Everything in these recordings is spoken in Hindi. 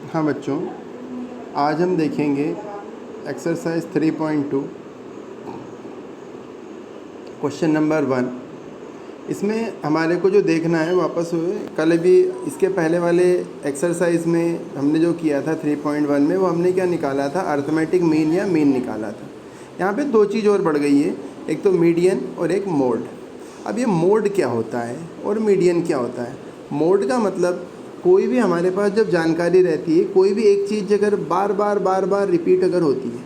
हाँ बच्चों, आज हम देखेंगे एक्सरसाइज 3.2 क्वेश्चन नंबर 1। इसमें हमारे को जो देखना है वापस कल भी इसके पहले वाले एक्सरसाइज में हमने जो किया था 3.1 में, वो हमने क्या निकाला था, अर्थमेटिक मीन या मीन निकाला था। यहाँ पे दो चीज़ और बढ़ गई है, एक तो मीडियन और एक मोड। अब ये मोड क्या होता है और मीडियन क्या होता है? मोड का मतलब कोई भी हमारे पास जब जानकारी रहती है, कोई भी एक चीज़ अगर बार बार रिपीट अगर होती है,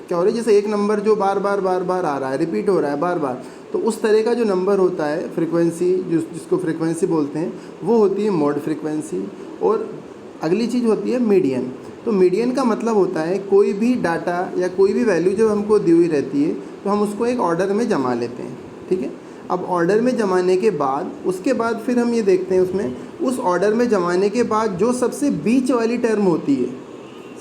क्या हो रहा है, जैसे एक नंबर जो बार बार आ रहा है, रिपीट हो रहा है बार बार, तो उस तरह का जो नंबर होता है फ्रीक्वेंसी, जिसको फ्रीक्वेंसी बोलते हैं, वो होती है मोड फ्रीक्वेंसी। और अगली चीज़ होती है मीडियन। तो मीडियन का मतलब होता है कोई भी डाटा या कोई भी वैल्यू जब हमको दी हुई रहती है तो हम उसको एक ऑर्डर में जमा लेते हैं, ठीक है। अब ऑर्डर में जमाने के बाद उसके बाद फिर हम ये देखते हैं उसमें, उस ऑर्डर में जमाने के बाद जो सबसे बीच वाली टर्म होती है,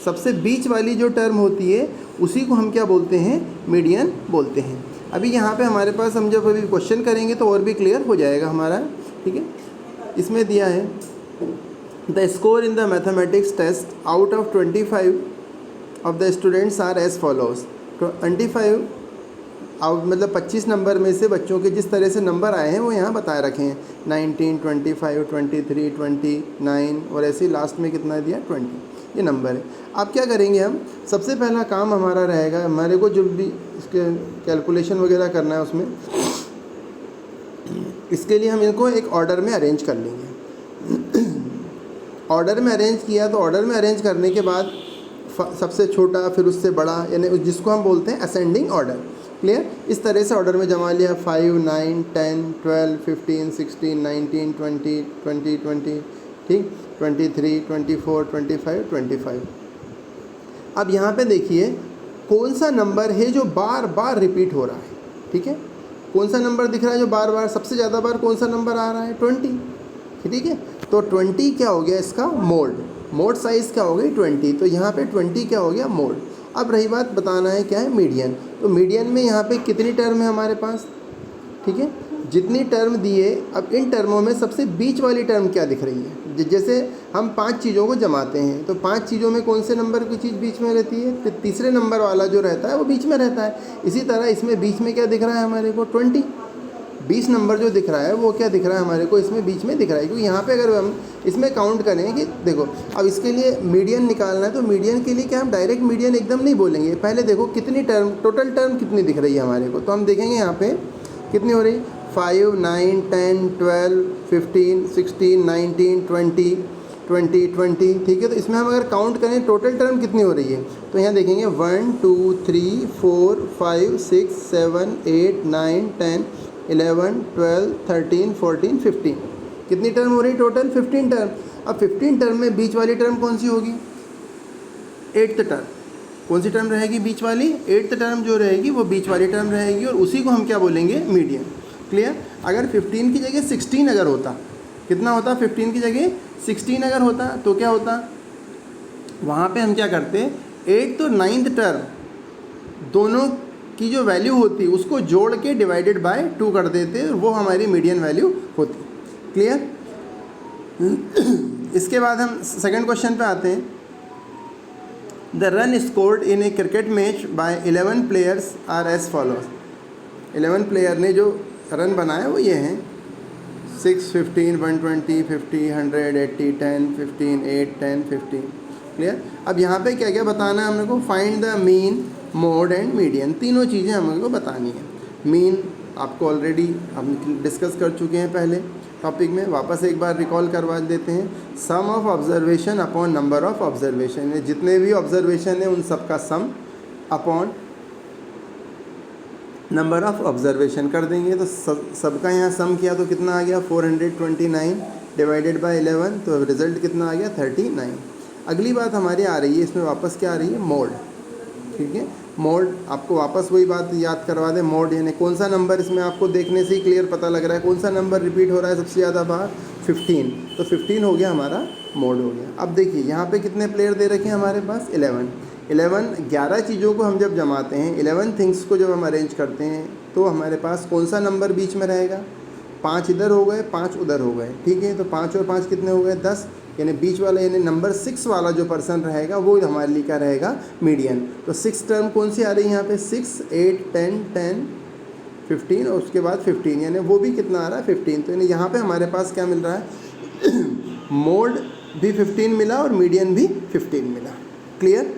सबसे बीच वाली जो टर्म होती है, उसी को हम क्या बोलते हैं, मीडियन बोलते हैं। अभी यहाँ पे हमारे पास हम जब अभी क्वेश्चन करेंगे तो और भी क्लियर हो जाएगा हमारा, ठीक है। इसमें दिया है the score in the mathematics test out of 25 of the students are as follows. 25 out मतलब 25 नंबर में से बच्चों के जिस तरह से नंबर आए हैं वो यहाँ बताए रखे हैं, 19, 25, 23, 29 और ऐसे लास्ट में कितना दिया, 20, ये नंबर है। अब क्या करेंगे हम, सबसे पहला काम हमारा रहेगा, हमारे को जो भी इसके कैलकुलेशन वगैरह करना है उसमें, इसके लिए हम इनको एक ऑर्डर में अरेंज कर लेंगे। ऑर्डर में अरेंज किया तो ऑर्डर में अरेंज करने के बाद सबसे छोटा फिर उससे बड़ा, यानी जिसको हम बोलते हैं असेंडिंग ऑर्डर। क्लियर? इस तरह से ऑर्डर में जमा लिया, 5, 9, 10, 12, 15, 16, 19, 20, 20, ठीक, 23, 24, 25, 25। अब यहाँ पे देखिए कौन सा नंबर है जो बार बार रिपीट हो रहा है, ठीक है। कौन सा नंबर दिख रहा है जो बार बार, सबसे ज़्यादा बार कौन सा नंबर आ रहा है, 20, ठीक है। तो 20 क्या हो गया इसका, मोड साइज़ क्या हो गई, 20। तो यहाँ पे 20 क्या हो गया, मोड। अब रही बात बताना है क्या है, मीडियन। तो मीडियन में यहाँ पे कितनी टर्म है हमारे पास, ठीक है, जितनी टर्म दिए। अब इन टर्मों में सबसे बीच वाली टर्म क्या दिख रही है, जैसे हम 5 चीज़ों को जमाते हैं तो 5 चीज़ों में कौन से नंबर की चीज़ बीच में रहती है, तो तीसरे नंबर वाला जो रहता है वो बीच में रहता है। इसी तरह इसमें बीच में क्या दिख रहा है हमारे को, 20 नंबर जो दिख रहा है वो क्या दिख रहा है हमारे को, इसमें बीच में दिख रहा है। क्योंकि यहाँ पे अगर हम इसमें काउंट करें कि देखो, अब इसके लिए मीडियन निकालना है, तो मीडियन के लिए क्या हम डायरेक्ट मीडियन एकदम नहीं बोलेंगे, पहले देखो कितनी टर्म, टोटल टर्म कितनी दिख रही है हमारे को। तो हम देखेंगे यहाँ पे कितनी हो रही, 5, 9, 10, 12, 15, 16, 19, 20, 20, ठीक है। तो इसमें हम अगर काउंट करें टोटल टर्म कितनी हो रही है, तो यहाँ देखेंगे 1, 2, 3, 4, 5, 6, 7, 8, 9, 10, 11, 12, 13, 14, 15, कितनी टर्म हो रही, टोटल 15 टर्म। अब 15 टर्म में बीच वाली टर्म कौन सी होगी, 8th टर्म। कौन सी टर्म रहेगी बीच वाली, 8th टर्म जो रहेगी वो बीच वाली टर्म रहेगी, और उसी को हम क्या बोलेंगे, मीडियन। क्लियर? अगर 15 की जगह 16 अगर होता, कितना होता, 15 की जगह 16 अगर होता तो क्या होता, वहाँ पे हम क्या करते, 8th और 9th टर्म दोनों की जो वैल्यू होती है उसको जोड़ के डिवाइडेड बाय 2 कर देते, वो हमारी मीडियन वैल्यू होती। क्लियर? इसके बाद हम सेकंड क्वेश्चन पे आते हैं। The run scored in a cricket match by 11 players are as follows. 11 player ने जो रन बनाए वो ये हैं, 6, 15, 120, 50, 100, 80, 10, 15, 8, 10, 15। क्लियर? अब यहाँ पे क्या क्या बताना है हमने को, find the mean, mode and median, तीनों चीज़ें हमको बतानी है। मीन आपको ऑलरेडी हम डिस्कस कर चुके हैं पहले टॉपिक में, वापस एक बार रिकॉल करवा देते हैं। Sum of observation upon number of observation, जितने भी ऑब्जर्वेशन है उन सब का sum upon number of observation कर देंगे। तो सबका यहाँ सम किया तो कितना आ गया, 429 डिवाइडेड बाय 11, तो रिज़ल्ट कितना आ गया, 39। अगली बात हमारी आ रही है इसमें, वापस क्या आ रही है, मोड, ठीक है। मोड आपको वापस वही बात याद करवा दें, मोड यानी कौन सा नंबर, इसमें आपको देखने से ही क्लियर पता लग रहा है कौन सा नंबर रिपीट हो रहा है सबसे ज़्यादा बार, 15। तो 15 हो गया हमारा मोड हो गया। अब देखिए यहाँ पे कितने प्लेयर दे रखे हैं हमारे पास, 11 चीज़ों को हम जब जमाते हैं, 11 थिंग्स को जब हम अरेंज करते हैं तो हमारे पास कौन सा नंबर बीच में रहेगा, 5 इधर हो गए, 5 उधर हो गए, ठीक है। तो 5 और 5 कितने हो गए, 10, यानी बीच वाला यानी नंबर 6 वाला जो पर्सन रहेगा वो हमारे लिए क्या रहेगा, मीडियन। तो 6 टर्म कौन सी आ रही है यहाँ पे, 6, 8, 10, 15 और उसके बाद 15, यानी वो भी कितना आ रहा है, 15। तो यानी यहाँ पे हमारे पास क्या मिल रहा है मोड भी 15 मिला और मीडियन भी 15 मिला। क्लियर,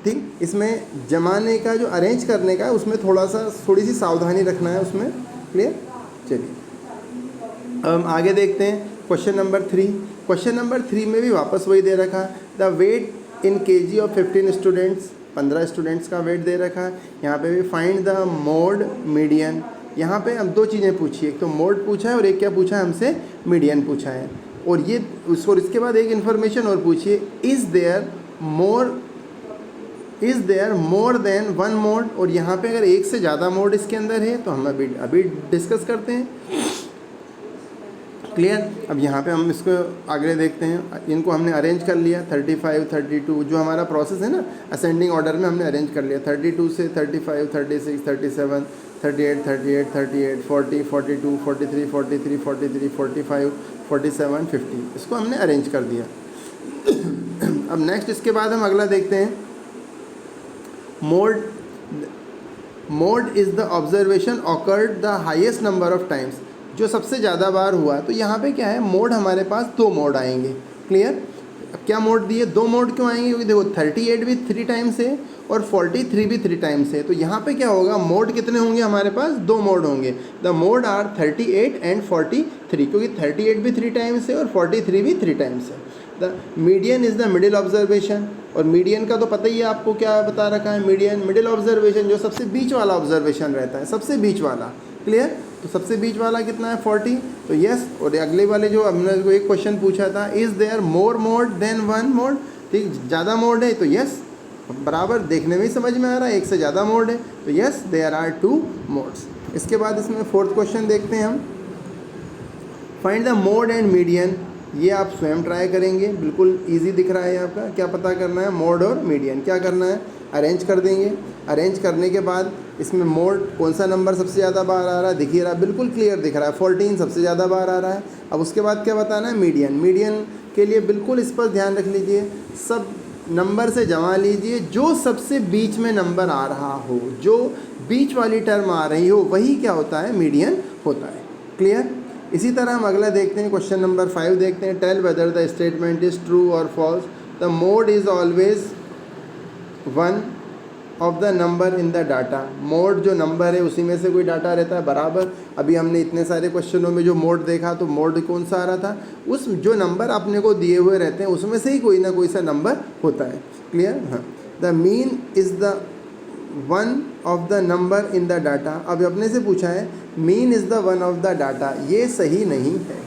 ठीक। इसमें जमाने का जो अरेंज करने का है उसमें थोड़ी सी सावधानी रखना है उसमें। क्लियर, चलिए अब हम आगे देखते हैं क्वेश्चन नंबर 3। क्वेश्चन नंबर 3 में भी वापस वही दे रखा है, the weight in kg of 15 students, 15 students का वेट दे रखा है। यहाँ पे भी फाइंड द मोड मीडियन। यहाँ पे हम 2 चीज़ें पूछी, एक तो मोड पूछा है और एक क्या पूछा है हमसे, मीडियन पूछा है। और ये उसको इसके बाद एक इन्फॉर्मेशन और पूछिए, is there more than one mode. और यहाँ पे अगर एक से ज़्यादा मोड इसके अंदर है तो हम अभी डिस्कस करते हैं। क्लियर, अब यहाँ पे हम इसको आगे देखते हैं। इनको हमने अरेंज कर लिया 35, 32, जो हमारा प्रोसेस है ना असेंडिंग ऑर्डर में हमने अरेंज कर लिया। 32 से 35, 36, 37, 38, 38, 38, 40, 42, 43, 43, 43, 45, 47, 50, इसको हमने अरेंज कर दिया। अब नेक्स्ट इसके बाद हम अगला देखते हैं, mode is the observation awkward the highest number of times, जो सबसे ज़्यादा बार हुआ। तो यहाँ पे क्या है, मोड हमारे पास 2 मोड आएंगे। क्लियर, अब क्या मोड दिए, 2 मोड क्यों आएंगे, क्योंकि देखो 38 भी 3 टाइम्स है और 43 भी 3 टाइम्स है। तो यहाँ पे क्या होगा, मोड कितने होंगे हमारे पास, 2 मोड होंगे। द मोड आर 38 एंड 43, क्योंकि 38 भी 3 टाइम्स है और 43 भी 3 टाइम्स है। The median is the middle observation, और मीडियन का तो पता ही है आपको क्या बता रखा है, मीडियन मिडिल ऑब्जर्वेशन, जो सबसे बीच वाला ऑब्जर्वेशन रहता है, सबसे बीच वाला। क्लियर, तो सबसे बीच वाला कितना है, 40, तो यस। और अगले वाले जो हमने एक क्वेश्चन पूछा था, is there more mode than one mode, ठीक, ज़्यादा मोड है तो यस, बराबर देखने में ही समझ में आ रहा है, एक से ज़्यादा मोड है तो यस देयर आर 2 मोड्स। इसके बाद इसमें 4th क्वेश्चन देखते हैं हम, find the mode and median. ये आप स्वयं ट्राई करेंगे, बिल्कुल इजी दिख रहा है आपका। क्या पता करना है, मोड और मीडियन क्या करना है, अरेंज कर देंगे। अरेंज करने के बाद इसमें मोड कौन सा नंबर सबसे ज़्यादा बार आ रहा है, दिखिए रहा, बिल्कुल क्लियर दिख रहा है, 14 सबसे ज़्यादा बार आ रहा है। अब उसके बाद क्या बताना है, मीडियन। मीडियन के लिए बिल्कुल इस पर ध्यान रख लीजिए, सब नंबर से जमा लीजिए जो सबसे बीच में नंबर आ रहा हो, जो बीच वाली टर्म आ रही हो, वही क्या होता है, मीडियन होता है। क्लियर, इसी तरह हम अगला देखते हैं, क्वेश्चन नंबर 5 देखते हैं, tell whether the statement is true और false. The mode is always one of the number in the data. Mode जो नंबर है उसी में से कोई डाटा रहता है, बराबर। अभी हमने इतने सारे क्वेश्चनों में जो मोड देखा, तो मोड कौन सा आ रहा था, उस जो नंबर अपने को दिए हुए रहते हैं उसमें से ही कोई ना कोई सा नंबर होता है। क्लियर, हाँ। The mean is the one of the number in the data. अब अपने से पूछा है mean is the one of the data, ये सही नहीं है।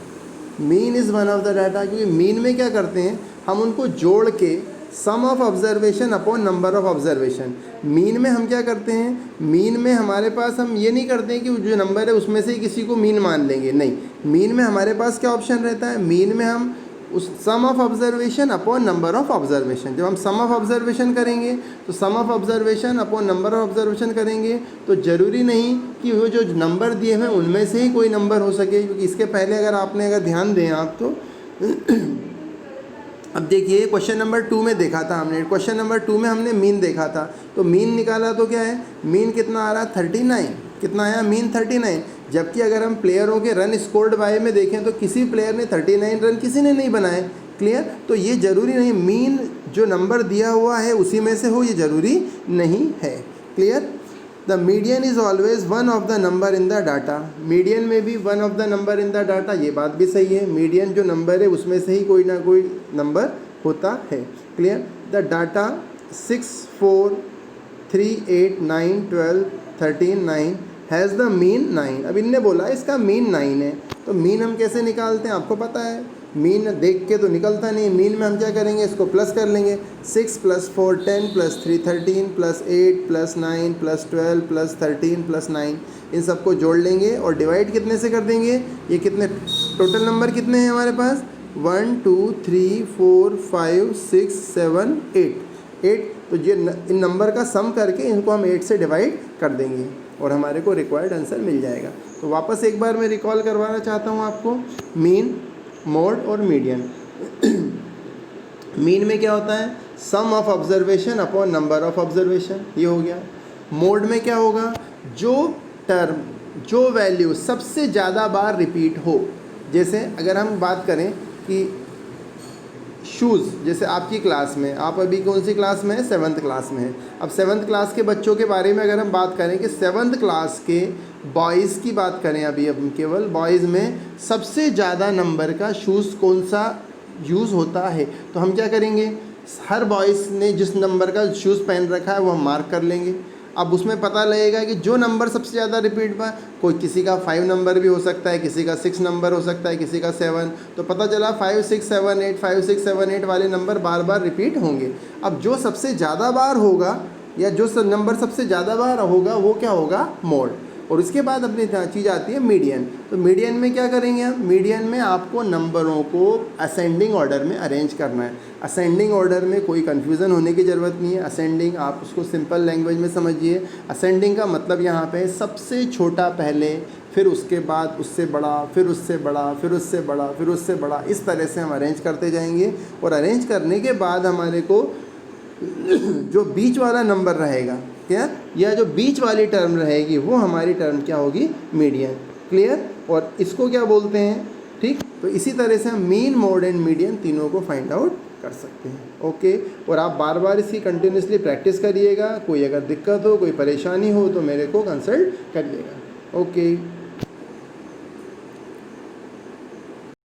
Mean is one of the data, क्योंकि मीन में क्या करते हैं हम, उनको जोड़ के sum of observation upon number of observation. Mean में हम क्या करते हैं, मीन में हमारे पास हम ये नहीं करते हैं कि जो नंबर है उसमें से ही किसी को मीन मान लेंगे, नहीं। मीन में हमारे पास क्या ऑप्शन रहता है, मीन में हम उस sum of observation upon number of observation, जब हम सम ऑफ ऑब्जर्वेशन करेंगे तो sum of observation upon number of observation करेंगे, तो ज़रूरी नहीं कि वो जो नंबर दिए हुए उनमें से ही कोई नंबर हो सके, क्योंकि इसके पहले अगर ध्यान दें आप तो अब देखिए क्वेश्चन नंबर 2 में देखा था हमने, क्वेश्चन नंबर 2 में हमने मीन देखा था, तो मीन निकाला तो क्या है, मीन कितना आ रहा है, 39, कितना आया, मीन 39। जबकि अगर हम प्लेयरों के रन स्कोर्ड बाय में देखें तो किसी प्लेयर ने 39 रन किसी ने नहीं बनाए। क्लियर, तो ये ज़रूरी नहीं मीन जो नंबर दिया हुआ है उसी में से हो, ये ज़रूरी नहीं है। Clear, the median is always one of the number in the data. Median में भी one of the number in the data, ये बात भी सही है, मीडियन जो नंबर है उसमें से ही कोई ना कोई नंबर होता है। Clear, the data 6, 4, 3, 8, 9, 12, 13, 9 has the mean 9। अब इनने बोला इसका मीन 9 है, तो मीन हम कैसे निकालते हैं आपको पता है, मीन देख के तो निकलता नहीं। मीन में हम क्या करेंगे, इसको प्लस कर लेंगे, 6 + 4 10 + 3 13 + 8 + 9 + 12 + 13 + 9, इन सबको जोड़ लेंगे और डिवाइड कितने से कर देंगे, ये कितने टोटल नंबर कितने हैं हमारे पास, 1 2 3 4 5 6 7 8। तो ये इन नंबर का सम करके इनको हम 8 से डिवाइड कर देंगे। और हमारे को रिक्वायर्ड आंसर मिल जाएगा। तो वापस एक बार मैं रिकॉल करवाना चाहता हूँ आपको, मीन, मोड और मीडियन। मीन में क्या होता है, sum of observation upon number of observation, ये हो गया। मोड में क्या होगा, जो टर्म, जो वैल्यू सबसे ज़्यादा बार रिपीट हो। जैसे अगर हम बात करें कि शूज़, जैसे आपकी क्लास में, आप अभी कौन सी क्लास में है, 7th क्लास में है। अब 7th क्लास के बच्चों के बारे में अगर हम बात करें कि 7th क्लास के बॉयज़ की बात करें, अभी अब केवल बॉयज़ में सबसे ज़्यादा नंबर का शूज़ कौन सा यूज़ होता है, तो हम क्या करेंगे, हर बॉयज़ ने जिस नंबर का शूज़ पहन रखा है वो हम मार्क कर लेंगे। अब उसमें पता लगेगा कि जो नंबर सबसे ज़्यादा रिपीट हुआ, कोई किसी का 5 नंबर भी हो सकता है, किसी का 6 नंबर हो सकता है, किसी का 7, तो पता चला 5 6 7 8 5 6 7 8 वाले नंबर बार बार रिपीट होंगे। अब जो सबसे ज़्यादा बार होगा या जो नंबर सबसे ज़्यादा बार होगा वो क्या होगा, मोड। और उसके बाद अपनी चीज़ आती है मीडियन। तो मीडियन में क्या करेंगे हम, मीडियन में आपको नंबरों को असेंडिंग ऑर्डर में अरेंज करना है। असेंडिंग ऑर्डर में कोई कन्फ्यूज़न होने की ज़रूरत नहीं है। असेंडिंग आप उसको सिंपल लैंग्वेज में समझिए। असेंडिंग का मतलब यहाँ पे सबसे छोटा पहले, फिर उसके बाद उससे बड़ा, फिर उससे बड़ा, फिर उससे बड़ा, फिर उससे बड़ा, इस तरह से हम अरेंज करते जाएंगे। और अरेंज करने के बाद हमारे को जो बीच वाला नंबर रहेगा क्या, या जो बीच वाली टर्म रहेगी वो हमारी टर्म क्या होगी, मीडियन। क्लियर। और इसको क्या बोलते हैं, ठीक। तो इसी तरह से हम मीन, मोड एंड मीडियन तीनों को फाइंड आउट कर सकते हैं। ओके। और आप बार बार इसकी कंटिन्यूसली प्रैक्टिस करिएगा। कोई अगर दिक्कत हो, कोई परेशानी हो तो मेरे को कंसल्ट करिएगा। ओके।